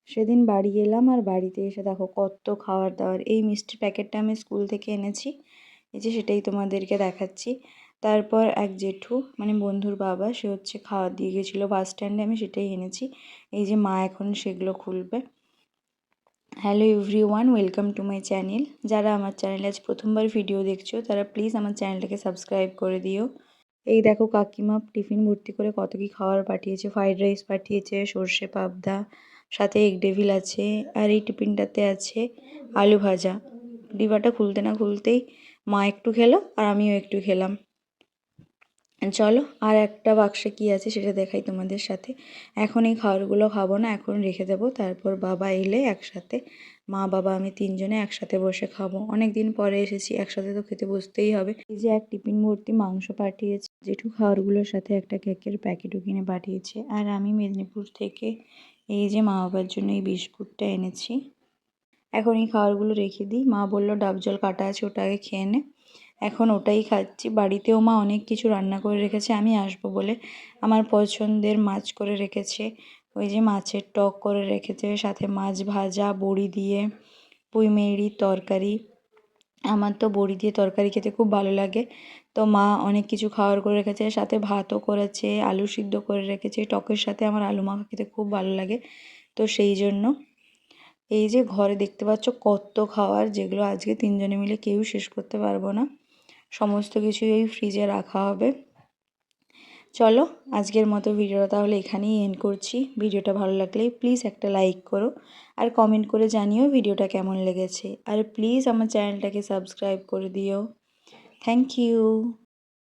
সেদিন বাড়ি এলাম আর বাড়িতে এসে দেখো কত খাবার দাবার। এই মিষ্টির প্যাকেটটা আমি স্কুল থেকে এনেছি, এই যে সেটাই তোমাদেরকে দেখাচ্ছি। তারপর এক জেঠু মানে বন্ধুর বাবা, সে হচ্ছে খাবার দিয়ে গেছিলো বাস স্ট্যান্ডে, আমি সেটাই এনেছি। এই যে মা এখন সেগুলো খুলবে। Hello everyone, welcome to my channel. যারা আমার চ্যানেলে আজ প্রথমবার ভিডিও দেখছো তারা প্লিজ আমার চ্যানেলটাকে সাবস্ক্রাইব করে দিও। এই দেখো কাকিমা টিফিন ভর্তি করে কত কি খাবার পাঠিয়েছে। ফ্রাইড রাইস পাঠিয়েছে, সর্ষে পাবদা, সাথে এগ ডেভিল আছে, আর এই টিফিনটাতে আছে আলু ভাজা। ডিবাটা খুলতে না খুলতেই মা একটু খেলো আর আমিও একটু খেলাম। চলো আর একটা বাক্সে কি আছে সেটা দেখাই তোমাদের সাথে। এখন এই খাবারগুলো খাবো না, এখন রেখে দেবো, তারপর বাবা এলে একসাথে মা বাবা আমি তিনজনে একসাথে বসে খাবো। অনেক দিন পরে এসেছি, একসাথে তো খেতে বসতেই হবে। এই যে এক টিফিন ভর্তি মাংস পাঠিয়েছে জেঠু, খাবারগুলোর সাথে একটা কেকের প্যাকেটও কিনে পাঠিয়েছে। আর আমি মেদিনীপুর থেকে এই যে মা বাবার জন্য এই বিস্কুটটা এনেছি। এখন এই খাবারগুলো রেখে দিই। মা বললো ডাব জল কাটা আছে, ওটা আগে খেয়ে নে। এখন ওটাই খাচ্ছি। বাড়িতেও মা অনেক কিছু রান্না করে রেখেছে আমি আসবো বলে। আমার পছন্দের মাছ করে রেখেছে, ওই যে মাছের টক করে রেখেছে, সাথে মাছ ভাজা, বড়ি দিয়ে পুঁই মেরির তরকারি। আমার তো বড়ি দিয়ে তরকারি খেতে খুব ভালো লাগে, তো মা অনেক কিছু খাবার করে রেখেছে, সাথে ভাতও করেছে, আলু সিদ্ধ করে রেখেছে। টকের সাথে আমার আলু মাখা খেতে খুব ভালো লাগে, তো সেই জন্য এই যে ঘরে দেখতে পাচ্ছ কত খাবার, যেগুলো আজকে তিনজনে মিলে কেউ শেষ করতে পারবো না। সমস্ত কিছুই এই ফ্রিজে রাখা হবে। চলো আজকের মতো ভিডিওটা তাহলে এখানেই এন্ড করছি। ভিডিওটা ভালো লাগলে প্লিজ একটা লাইক করো আর কমেন্ট করে জানিও ভিডিওটা কেমন লেগেছে। আর প্লিজ আমার চ্যানেলটাকে সাবস্ক্রাইব করে দিও। Thank you.